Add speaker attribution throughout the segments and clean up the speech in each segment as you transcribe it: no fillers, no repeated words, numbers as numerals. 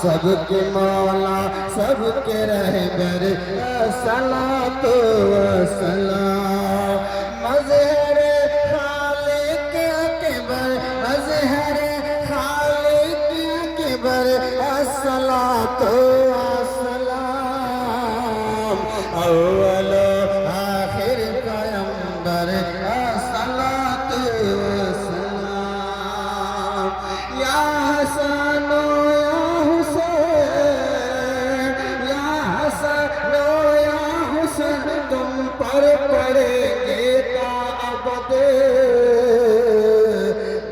Speaker 1: سب کے مولا سب کے رہبر الصلاۃ والسلام مظہر خالق اکبر مظہر خالق اکبر الصلاۃ والسلام اول آخر پیغمبر الصلاۃ والسلام یا حسن و یا حسین یا حسن و یا حسین تم پر پڑیں گے تا ابد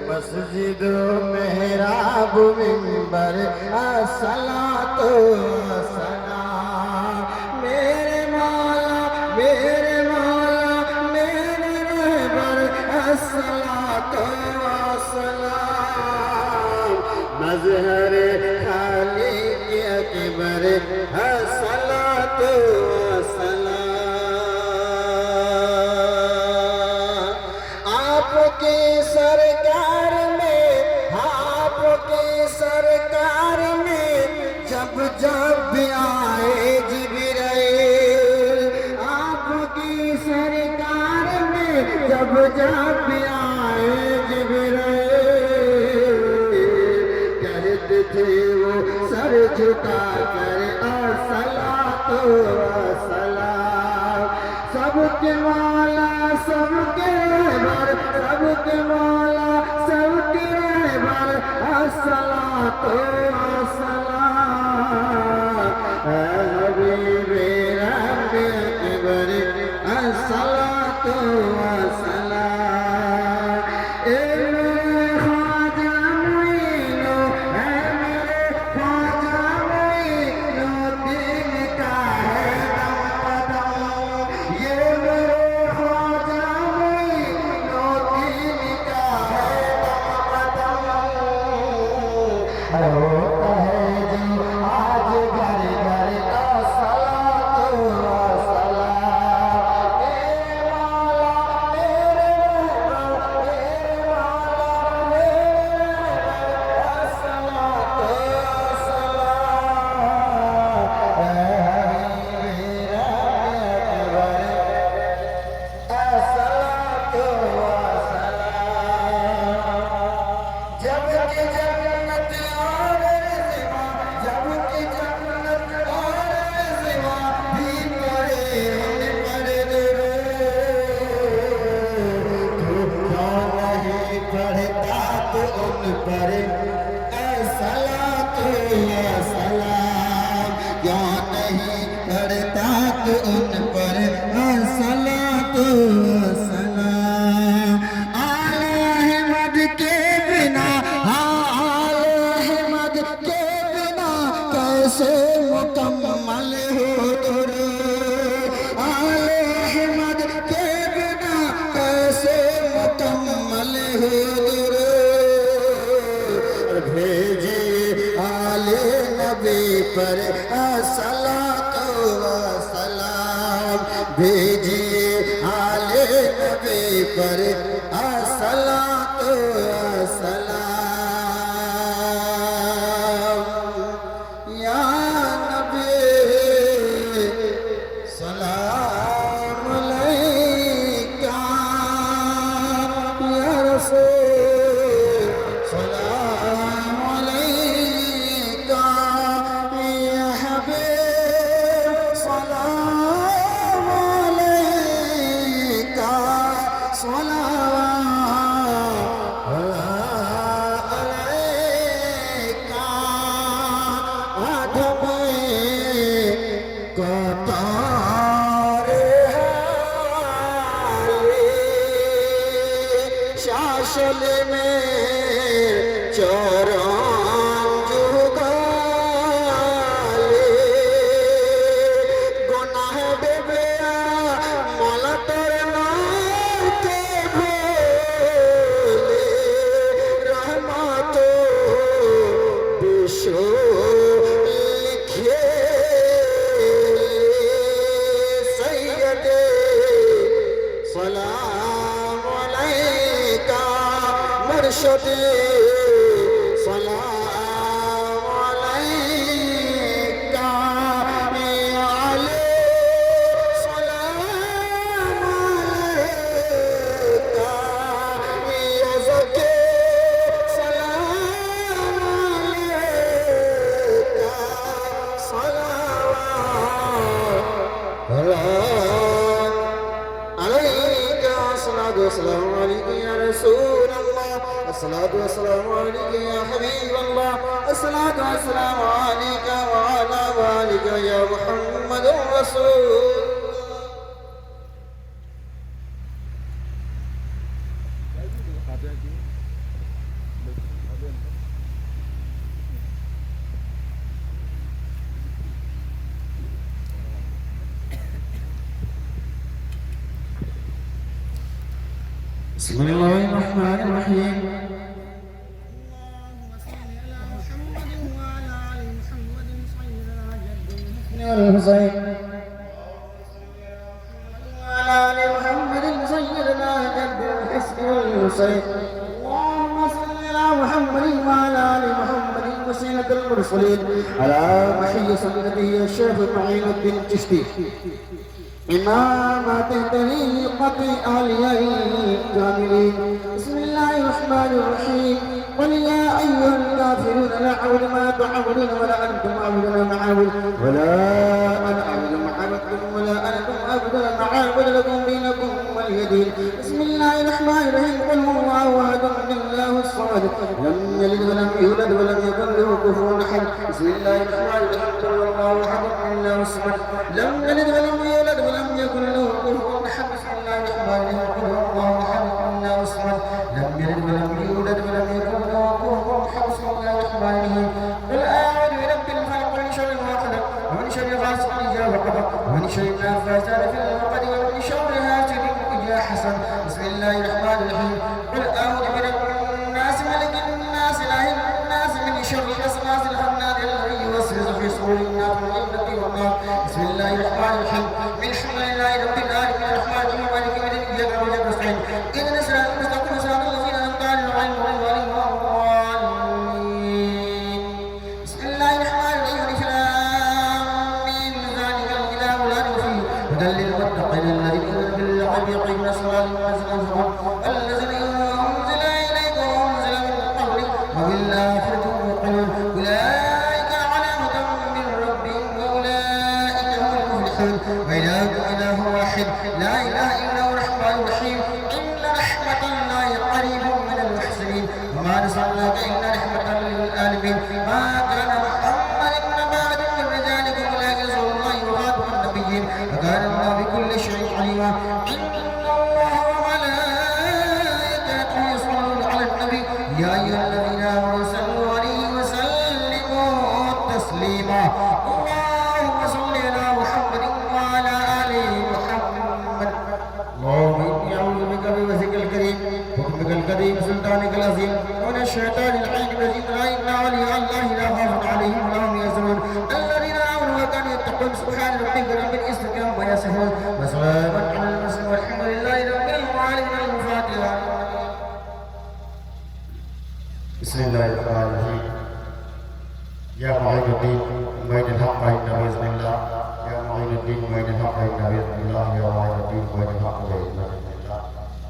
Speaker 1: مسجد محراب منبر الصلاۃ والسلام میرے مولا میرے مولا میرے رہبر الصلاۃ والسلام مظہر خالق اکبر الصلاۃ والسلام آپ کی سرکار میں آپ کی سرکار میں جب جب بھی آئے جبرائیل آپ کی سرکار میں جب جب بھی آئے جبرائیل کرتے تھے وہ سر جھکا کر الصلاۃ والسلام سب کے مولا سب کے رہبر سب کے مولا سب کے رہبر الصلاۃ والسلام اے حبیب رب اکبر الصلاۃ والسلام اے میرے خواجہ معینو اے میرے خواجہ معینو دین کا ہے دم قدم یہ میرے خواجہ معینو دین کا ہے دم قدم ہوتا ہے جو آج گھر گھر الصلاۃ والسلام میرے مولا میرے رہبر میرے مولا میرے رہبر الصلاۃ والسلام اے حبیب رب اکبر الصلاۃ والسلام جب کہ جنت اور رضوا جب کہ جنت اور رضوا بھی پڑے ان پر تو کیوں نہیں پڑھتا تو ان پر الصلاۃ والسلام کیوں نہیں پڑھتا تو ان پر الصلاۃ والسلام آل احمد کے بنا آل احمد کے بنا کیسے مکمل ہو درود آل احمد کے بنا کیسے مکمل ہو درود بھیجیے آل نبی پر الصلاۃ والسلام بھیجیے آل نبی پر الصلاۃ والسلام یا نبی سلام علیکہ یا رسول سلام علیکہ یا حبیب سلام علیکہ صلوات علیکہ ادب قطار شاشل میں چوران جگالے گناہ بے بیا مولا تر نام کے بھولے رحمت بشو لکھیے سید سلام علیکہ مرشد سلام علیکہ الصلاة والسلام عليك يا حبيب الله الصلاة والسلام عليك وعلى آلك يا محمد رسول بسم الله الرحمن الرحيم اللهم صل على محمد وعلى آل محمد سيدنا جدنا الحسين وعلى آل محمد سيدنا جد الحسن والحسين اللهم صل على محمد وعلى آل محمد وسيلة المرسلين على محي سنته الشيخ معين الدين الچشتي إمامة طريقة أولياء الكاملين بسم الله الرحمن الرحيم قل يا أيها الكافرون لا أعبد ما تعبدون ولا أنتم عابدون ما أعبد ولا أنا أعبد ما عبدتم ولا أنتم عابدون ما أعبد لكم دينكم ولي دين بسم الله الرحمن الرحيم قل هو الله أحد الله الصمد لم يلد ولم يولد ولم يكن له كفوا أحد بسم الله الرحمن الرحيم قل هو الله أحد الله الصمد لم يلد ولم يولد ولم يكن له كفوا أحد بسم الله الرحمن الرحيم قل هو الله أحد الله الصمد لم يلد ولم يولد ولم يكن له كفوا أحد بسم الله الرحمن الرحيم قل أعوذ برب الفلق من شر ما خلق ومن شر غاسق إذا وقب ومن شر النفاثات في العقد ومن شر حاسد إذا حسد بسم الله الرحمن الرحيم قل أعوذ برب الناس ملك الناس إله الناس من شر الوسواس الخناس الذي يوسوس في صدور الناس من الجنة والنار بسم الله الرحمن الرحيم الحمد لله رب العالمين الرحمن الرحيم مالك يوم الدين إياك نعبد وإياك نستعين اهدنا الصراط المستقيم صراط الذين أنعمت عليهم غير المغضوب عليهم ولا الضالين بسم الله الرحمن الرحيم ألف لام ميم ذلك الكتاب لا ريب فيه هدى للمتقين الذين يؤمنون بالغيب ويقيمون الصلاة الذين أنزل إليك وأنزل من قبلك وبالآخرة هم يوقنون أولئك على هدى من ربهم وأولئك هم المفلحون وإلهكم إله واحد لا إله إلا هو الرحمن الرحيم إن رحمة الله قريب من المحسنين وما أرسلناك إلا رحمة للعالمين ما كان محمد أبا أحد من رجالكم ولكن رسول الله وخاتم النبيين وكان الله بكل شيء عليما إن الله وملائكته يصلون على النبي يا أيها الذين آمنوا صلوا عليه وسلموا تسليما اللهم صل على محمد وعلى آل محمد اللهم إني أعوذ بك بوجهك الكريم وحكمك الكريم سلطانك العظيم ومن الشيطان اللعين الذي لا إلا ولي الله لا خوف عليهم ولا هم يحزنون الذين آمنوا وكانوا يتقون سبحان ربك رب العزة عما يصفون وسلام على المرسلين والحمد لله رب العالمين الفاتحة
Speaker 2: بسم الله الرحمن الرحيم يا معين الدين معين الحق بإذن الله يا معين الدين معين الحق بإذن الله يا معين الدين معين الحق بإذن الله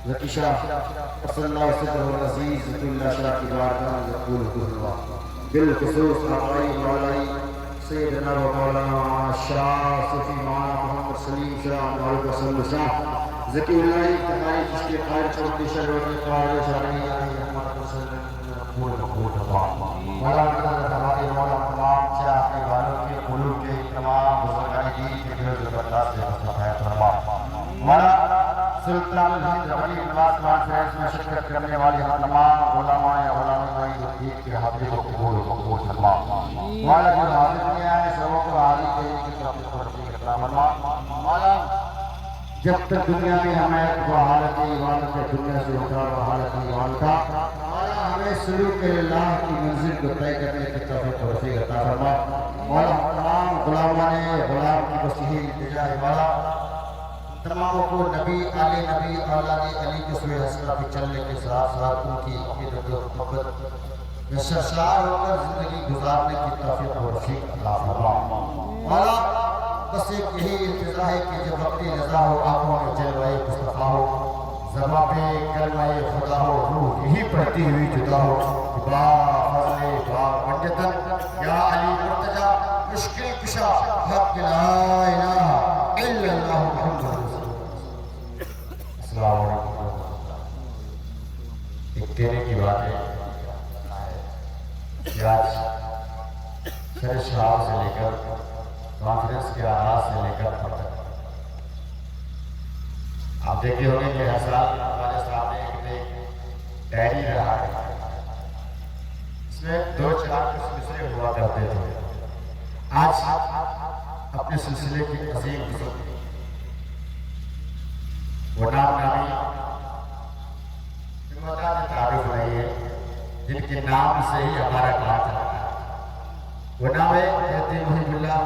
Speaker 2: زكي شاه وصلى الله وسلم العزيز ذكر الله شاه كبار كان يقول كلها بالخصوص آقائی مولائی سیدنا و مولانا شاہ صفی مولانا محمد سلیم شاہ مالک وسلم شاہ ذکی اللہ تمہاری جشتی خیر چوتی شروعی قوار شرعی علی احمد وسلم مقبول مقبول اللہ مولانا تمہاری مولانا تمام شاہ کے والوں کے قلوب کے تمام بزرگانی دین کے گھر زبردست سے مصطفیٰ فرما مولانا سلطان الہند ربی نواز کانفرنس میں شرکت کرنے والی تمام علماء علماء الدین کے حاضر کو قبول مقبول فرما مولا جو حاضر نہیں آئے سبوں کو حاضر کے لیے توفیق ورزی کرنا فرما مولا جب تک دنیا میں ہمیں وہ حالت ایمان سے دنیا سے اٹھا وہ حالت ایمان کا مولا ہمیں سلوک اللہ کی منزل کو طے کرنے کی توفیق ورزی کرنا فرما مولا تمام غلاموں نے غلام کی وسیع التجا مولا تماموں کو نبی آل نبی اولاد علی کے سوئے حسنہ پہ چلنے کے ساتھ ساتھ ان کی عقیدت و محبت میں سرشار ہو کر زندگی گزارنے کی توفیق و رفیق عطا فرما مولا بس ایک یہی انتظار ہے کہ جب وقتی رضا ہو آنکھوں میں جلوہ مصطفیٰ ہو زباں پہ کلمہ خدا ہو روح یہی پڑھتی ہوئی جدا ہو با فضل با منجتن یا علی مرتجہ مشکل کشا حق لا الہ الا اللہ محمد السلام علیکم ایک تیرے کی بات ہے کہ آج سر شہاب سے لے کر کانفرنس کے آغاز سے لے کر اب تک آپ دیکھے ہوگے کہ حضرات ہمارے سامنے ایک ڈائری رہا ہے اس میں 2-4 سلسلے ہوا کرتے تھے آج اپنے سلسلے کی عظیم بزرگ وہ نام نامی جنوطا نے تعریف رہی ہے جن کے نام سے ہی ہمارا کام چلتا ہے وہ نام ہے حضرت محب اللہ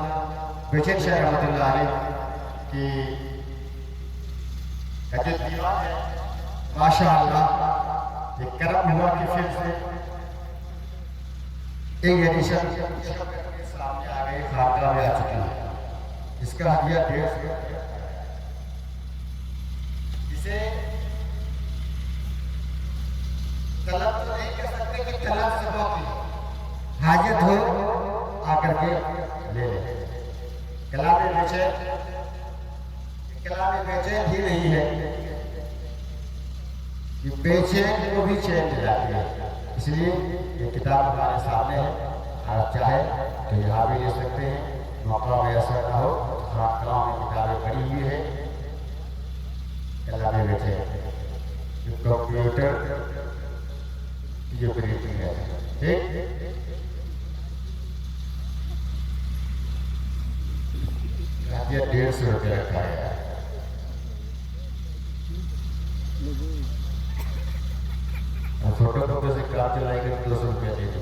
Speaker 2: بیچن شاہ رحمت اللہ علیہ کی جو دیوان ہے ماشاءاللہ یہ کرم ہوا کی فلم سے ایک ایڈیشن سامنے آ گئی خارقہ میں آ چکی ہے اس کا ہدیہ 150 جسے طلب تو نہیں کر سکتے کہ طلب سے باقی حاجت ہو آ کر کے لے لیں کلام بیچین ہی نہیں ہے یہ بیچین کو بھی چین دے جاتی ہے اس لیے یہ کتاب ہمارے سامنے ہے آپ چاہے تو یہاں بھی لے سکتے ہیں موقع میں ایسا نہ ہو کلام میں کتابیں پڑھی ہوئی ہے کلام بیچین جو کمپیوٹر کی جو پرنٹنگ ہے ٹھیک یہ 150 روپے رکھا ہے اور فوٹو کاپی سے کام چلائیں گے 200 روپے دے